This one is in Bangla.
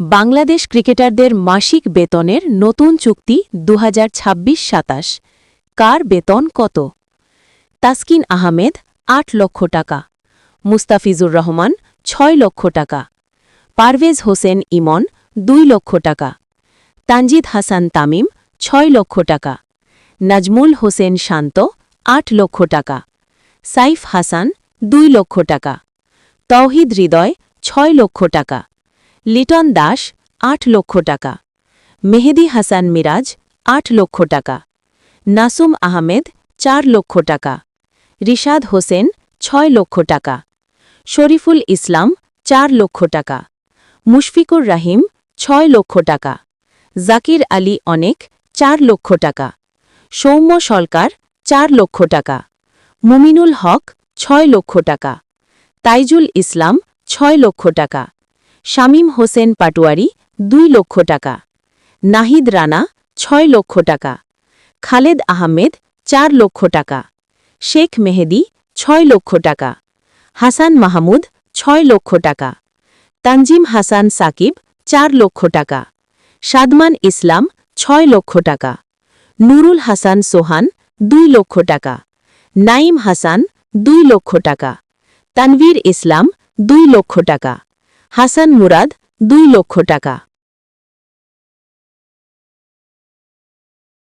বাংলাদেশ ক্রিকেটারদের মাসিক বেতনের নতুন চুক্তি 2026-27 কার বেতন কত? তাসকিন আহমেদ ৮ লক্ষ টাকা, মুস্তাফিজুর রহমান ৬ লক্ষ টাকা, পারভেজ হোসেন ইমন ২ লক্ষ টাকা, তানজিদ হাসান তামিম ৬ লক্ষ টাকা, নাজমুল হোসেন শান্ত ৮ লক্ষ টাকা, সাইফ হাসান ২ লক্ষ টাকা, তৌহিদ হৃদয় ৬ লক্ষ টাকা, লিটন দাস ৮ লক্ষ টাকা, মেহেদী হাসান মিরাজ ৮ লক্ষ টাকা, নাসুম আহমেদ ৪ লক্ষ টাকা, রিশাদ হোসেন ৬ লক্ষ টাকা, শরীফুল ইসলাম ৪ লক্ষ টাকা, মুশফিকুর রাহিম ৬ লক্ষ টাকা, জাকির আলী অনেক ৪ লক্ষ টাকা, সৌম্য সরকার ৪ লক্ষ টাকা, মুমিনুল হক ৬ লক্ষ টাকা, তাইজুল ইসলাম ৬ লক্ষ টাকা, শামীম হোসেন পাটোয়ারি ২ লক্ষ টাকা, নাহিদ রানা ৬ লক্ষ টাকা, খালেদ আহমেদ ৪ লক্ষ টাকা, শেখ মেহেদী ৬ লক্ষ টাকা, হাসান মাহমুদ ৬ লক্ষ টাকা, তানজিম হাসান সাকিব ৪ লক্ষ টাকা, সাদমান ইসলাম ৬ লক্ষ টাকা, নুরুল হাসান সোহান ২ লক্ষ টাকা, নাইম হাসান ২ লক্ষ টাকা, তানভীর ইসলাম ২ লক্ষ টাকা, হাসান মুরাদ ২ লক্ষ টাকা।